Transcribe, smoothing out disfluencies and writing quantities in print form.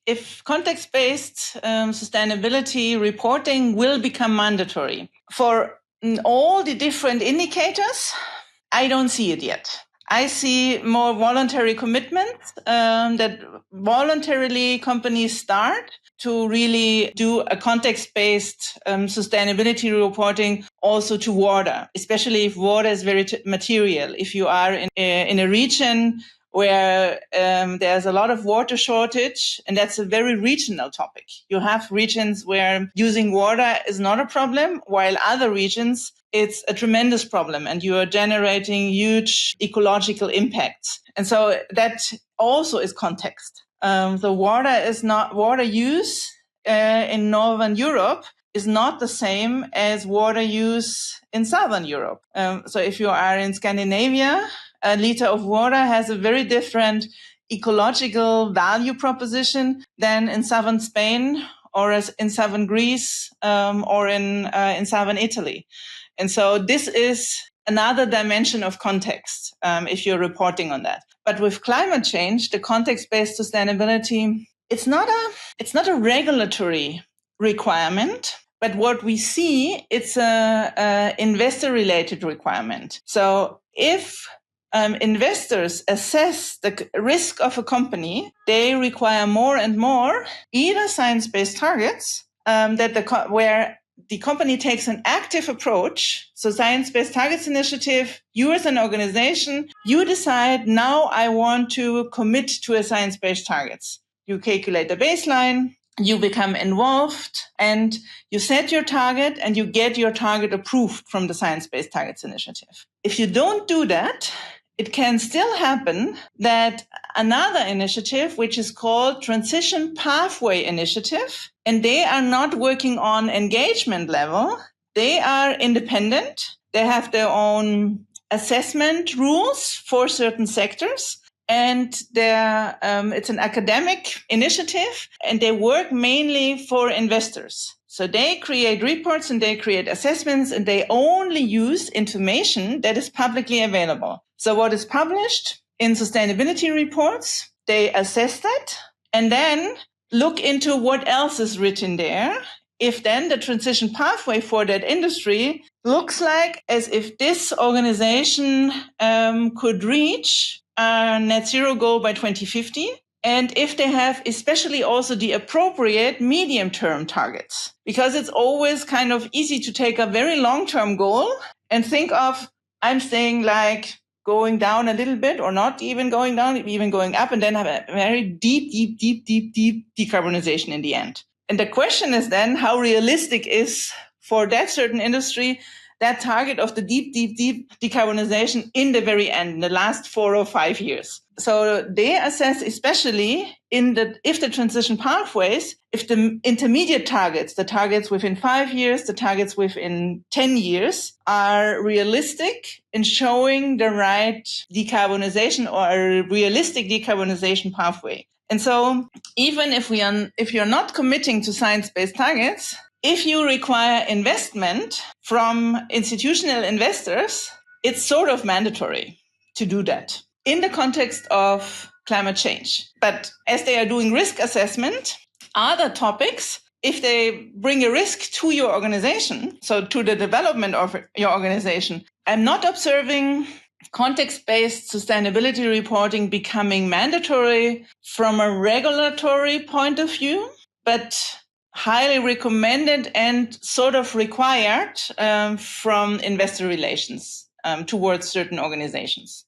if context-based sustainability reporting will become mandatory for all the different indicators, I don't see it yet. I see more voluntary commitments that voluntarily companies start to really do a context-based sustainability reporting also to water, especially if water is very material. If you are in a region where there's a lot of water shortage, and that's a very regional topic. You have regions where using water is not a problem, while other regions, it's a tremendous problem, and you are generating huge ecological impacts. And so that also is context. The water use in Northern Europe is not the same as water use in Southern Europe. So if you are in Scandinavia, a liter of water has a very different ecological value proposition than in southern Spain or as in southern Greece or in southern Italy. And so this is another dimension of context if you're reporting on that. But with climate change, the context-based sustainability, it's not a regulatory requirement. But what we see, it's a investor-related requirement. So if investors assess the risk of a company, they require more and more either science-based targets where the company takes an active approach. So Science-Based Targets Initiative, you as an organization, you decide, now I want to commit to a science-based targets. You calculate the baseline, you become involved, and you set your target, and you get your target approved from the Science-Based Targets Initiative. If you don't do that, it can still happen that another initiative, which is called Transition Pathway Initiative, and they are not working on engagement level. They are independent. They have their own assessment rules for certain sectors. And it's an academic initiative, and they work mainly for investors. So they create reports and they create assessments, and they only use information that is publicly available. So what is published in sustainability reports, they assess that and then look into what else is written there. If then the transition pathway for that industry looks like as if this organization could reach a net zero goal by 2050, and if they have especially also the appropriate medium-term targets, because it's always kind of easy to take a very long-term goal and think of, I'm saying like going down a little bit or not even going down, even going up, and then have a very deep decarbonization in the end. And the question is then how realistic is for that certain industry that target of the deep decarbonization in the very end, in the last 4 or 5 years. So they assess especially if the transition pathways, if the intermediate targets, the targets within 5 years, the targets within 10 years are realistic in showing the right decarbonization or a realistic decarbonization pathway. And so even if you're not committing to science-based targets, if you require investment from institutional investors, it's sort of mandatory to do that in the context of climate change. But as they are doing risk assessment, other topics, if they bring a risk to your organization, so to the development of your organization, I'm not observing context-based sustainability reporting becoming mandatory from a regulatory point of view, but highly recommended and sort of required from investor relations towards certain organizations.